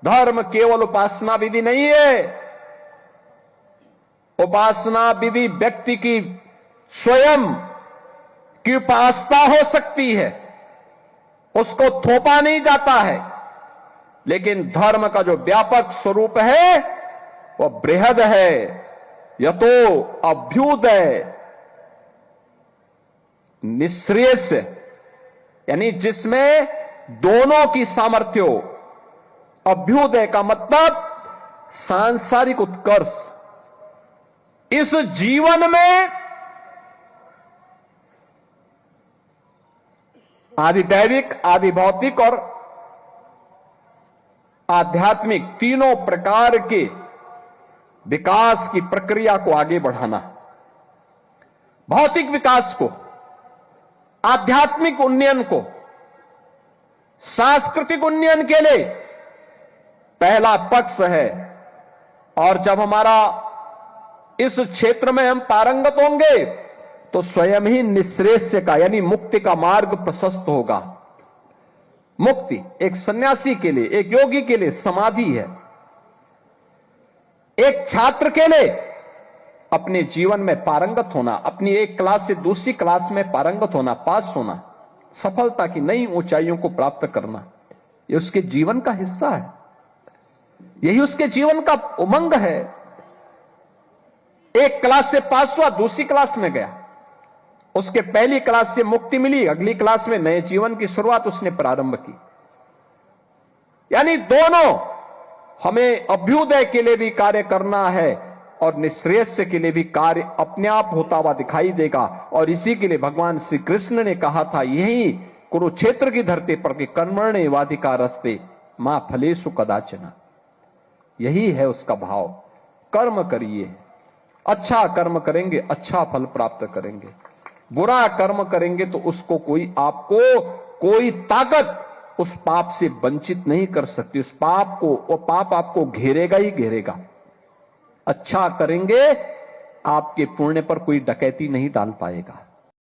धर्म केवल उपासना विधि नहीं है। उपासना विधि व्यक्ति की स्वयं की उपासना हो सकती है, उसको थोपा नहीं जाता है। लेकिन धर्म का जो व्यापक स्वरूप है वह बृहद है, यतो अभ्युदय निःश्रेयस, यानी जिसमें दोनों की सामर्थ्य हो। अभ्युदय का मतलब सांसारिक उत्कर्ष। इस जीवन में आदि दैविक, आदि भौतिक और आध्यात्मिक तीनों प्रकार के विकास की प्रक्रिया को आगे बढ़ाना। भौतिक विकास को, आध्यात्मिक उन्नयन को, सांस्कृतिक उन्नयन के लिए पहला पक्ष है। और जब हमारा इस क्षेत्र में हम पारंगत होंगे तो स्वयं ही निःश्रेयस का यानी मुक्ति का मार्ग प्रशस्त होगा। मुक्ति एक सन्यासी के लिए, एक योगी के लिए समाधि है। एक छात्र के लिए अपने जीवन में पारंगत होना, अपनी एक क्लास से दूसरी क्लास में पारंगत होना, पास होना, सफलता की नई ऊंचाइयों को प्राप्त करना, यह उसके जीवन का हिस्सा है। यही उसके जीवन का उमंग है। एक क्लास से पास हुआ, दूसरी क्लास में गया, उसके पहली क्लास से मुक्ति मिली, अगली क्लास में नए जीवन की शुरुआत उसने प्रारंभ की। यानी दोनों, हमें अभ्युदय के लिए भी कार्य करना है और निःश्रेयस के लिए भी कार्य अपने आप होता हुआ दिखाई देगा। और इसी के लिए भगवान श्री कृष्ण ने कहा था, यही कुरुक्षेत्र की धरती पर कि कर्मण्येवाधिकारस्ते मां फलेषु कदाचन। यही है उसका भाव। कर्म करिए, अच्छा कर्म करेंगे अच्छा फल प्राप्त करेंगे, बुरा कर्म करेंगे तो उसको आपको कोई ताकत उस पाप से वंचित नहीं कर सकती। उस पाप को, वो पाप आपको घेरेगा ही घेरेगा। अच्छा करेंगे, आपके पुण्य पर कोई डकैती नहीं डाल पाएगा।